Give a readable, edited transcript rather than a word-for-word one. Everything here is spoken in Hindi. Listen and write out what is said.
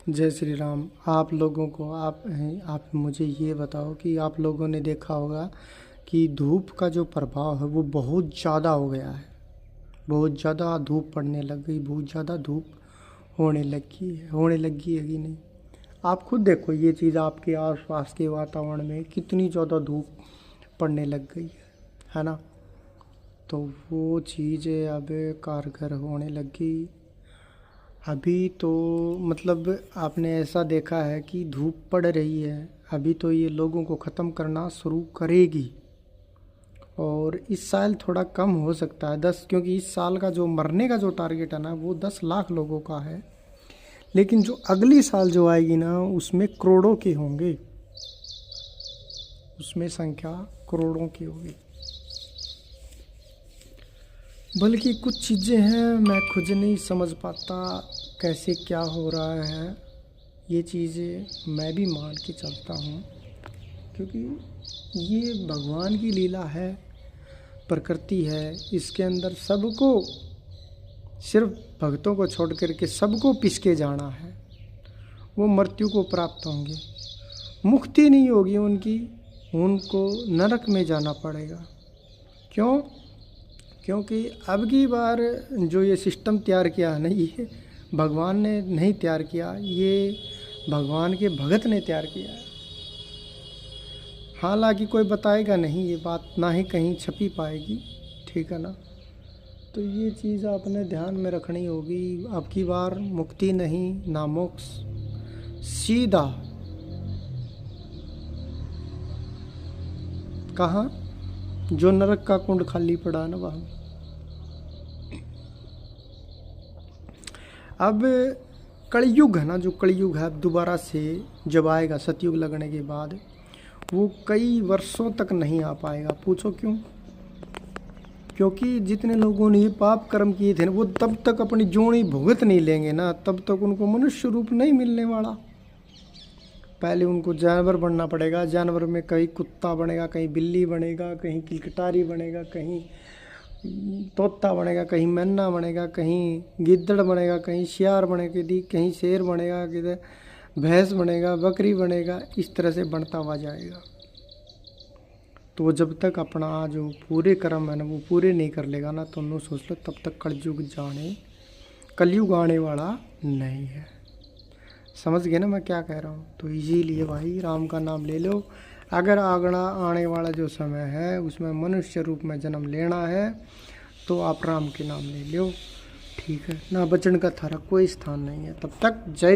जय श्री राम। आप लोगों को आप मुझे ये बताओ कि आप लोगों ने देखा होगा कि धूप का जो प्रभाव है वो बहुत ज़्यादा हो गया है। बहुत ज़्यादा धूप पड़ने लग गई, बहुत ज़्यादा धूप होने लगी है कि नहीं। आप खुद देखो ये चीज़, आपके आसपास के वातावरण में कितनी ज़्यादा धूप पड़ने लग गई है ना। तो वो चीज़ें अब कारगर होने लगी। अभी तो मतलब आपने ऐसा देखा है कि धूप पड़ रही है, अभी तो ये लोगों को ख़त्म करना शुरू करेगी। और इस साल थोड़ा कम हो सकता है 10, क्योंकि इस साल का जो मरने का जो टारगेट है ना वो 10 लाख लोगों का है। लेकिन जो अगली साल जो आएगी ना उसमें करोड़ों के होंगे, उसमें संख्या करोड़ों की होगी। बल्कि कुछ चीज़ें हैं मैं खुद नहीं समझ पाता कैसे क्या हो रहा है। ये चीज़ें मैं भी मान के चलता हूँ, क्योंकि ये भगवान की लीला है, प्रकृति है। इसके अंदर सबको, सिर्फ भक्तों को छोड़ करके सबको पिसके जाना है। वो मृत्यु को प्राप्त होंगे, मुक्ति नहीं होगी उनकी, उनको नरक में जाना पड़ेगा। क्यों? क्योंकि अब की बार जो ये सिस्टम तैयार किया है ना, ये भगवान ने नहीं तैयार किया, ये भगवान के भगत ने तैयार किया है। हालांकि कोई बताएगा नहीं ये बात, ना ही कहीं छपी पाएगी, ठीक है ना। तो ये चीज़ आपने ध्यान में रखनी होगी। अब की बार मुक्ति नहीं ना मोक्ष, सीधा कहाँ? जो नरक का कुंड खाली पड़ा है ना वहाँ। अब कलयुग है ना, जो कलयुग है दोबारा से जब आएगा, सतयुग लगने के बाद वो कई वर्षों तक नहीं आ पाएगा। पूछो क्यों? क्योंकि जितने लोगों ने ये पाप कर्म किए थे ना वो तब तक अपनी जोड़ी भुगत नहीं लेंगे ना, तब तक उनको मनुष्य रूप नहीं मिलने वाला। पहले उनको जानवर बनना पड़ेगा। जानवर में कहीं कुत्ता बनेगा, कहीं बिल्ली बनेगा, कहीं किलकटारी बनेगा, कहीं तोता बनेगा, कहीं मैना बनेगा, कहीं गिद्दड़ बनेगा, कहीं सियार बनेगा, कहीं शेर बनेगा, किधर भैंस बनेगा, बकरी बनेगा। इस तरह से बनता हुआ जाएगा। तो जब तक अपना जो पूरे कर्म है ना वो पूरे नहीं कर लेगा ना, तो उन्होंने सोच लो तब तक कलयुग आने वाला नहीं है। समझ गए ना मैं क्या कह रहा हूँ? तो इसीलिए भाई राम का नाम ले लो। अगर आने वाला जो समय है उसमें मनुष्य रूप में जन्म लेना है तो आप राम के नाम ले लो, ठीक है ना। बचन का थारा कोई स्थान नहीं है। तब तक जय